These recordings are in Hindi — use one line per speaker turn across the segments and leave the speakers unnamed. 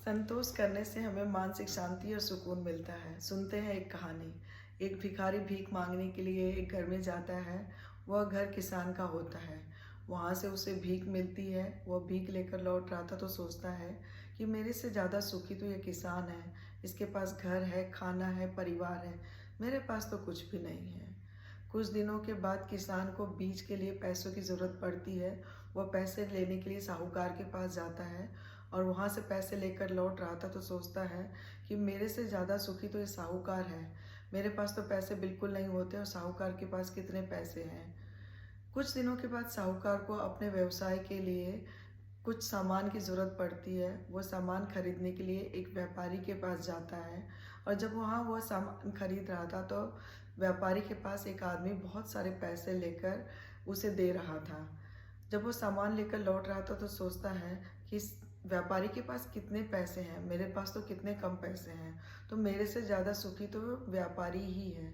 संतोष करने से हमें मानसिक शांति और सुकून मिलता है। सुनते हैं एक कहानी। एक भिखारी भीख मांगने के लिए एक घर में जाता है। वह घर किसान का होता है। वहाँ से उसे भीख मिलती है। वह भीख लेकर लौट रहा था तो सोचता है कि मेरे से ज़्यादा सुखी तो यह किसान है। इसके पास घर है, खाना है, परिवार है। मेरे पास तो कुछ भी नहीं है। कुछ दिनों के बाद किसान को बीज के लिए पैसों की ज़रूरत पड़ती है। वह पैसे लेने के लिए साहूकार के पास जाता है और वहाँ से पैसे लेकर लौट रहा था तो सोचता है कि मेरे से ज़्यादा सुखी तो ये साहूकार है। मेरे पास तो पैसे बिल्कुल नहीं होते और साहूकार के पास कितने पैसे हैं। कुछ दिनों के बाद साहूकार को अपने व्यवसाय के लिए कुछ सामान की ज़रूरत पड़ती है। वो सामान खरीदने के लिए एक व्यापारी के पास जाता है और जब वहाँ वह सामान खरीद रहा था तो व्यापारी के पास एक आदमी बहुत सारे पैसे लेकर उसे दे रहा था। जब वो सामान लेकर लौट रहा था तो सोचता है कि इस व्यापारी के पास कितने पैसे हैं, मेरे पास तो कितने कम पैसे हैं, तो मेरे से ज़्यादा सुखी तो व्यापारी ही है।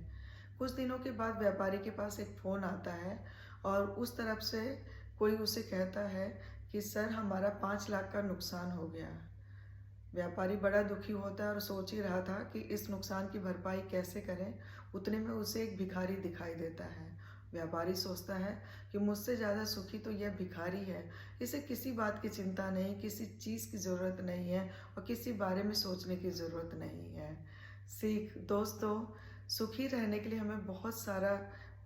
कुछ दिनों के बाद व्यापारी के पास एक फ़ोन आता है और उस तरफ से कोई उसे कहता है कि सर, हमारा 5 लाख का नुकसान हो गया। व्यापारी बड़ा दुखी होता है और सोच ही रहा था कि इस नुकसान की भरपाई कैसे करें। उतने में उसे एक भिखारी दिखाई देता है। व्यापारी सोचता है कि मुझसे ज़्यादा सुखी तो यह भिखारी है। इसे किसी बात की चिंता नहीं, किसी चीज़ की ज़रूरत नहीं है और किसी बारे में सोचने की ज़रूरत नहीं है। सीख दोस्तों, सुखी रहने के लिए हमें बहुत सारा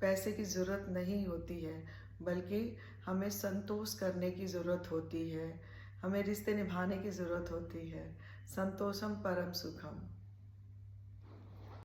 पैसे की ज़रूरत नहीं होती है, बल्कि हमें संतोष करने की ज़रूरत होती है। हमें रिश्ते निभाने की ज़रूरत होती है। संतोषम परम सुखम।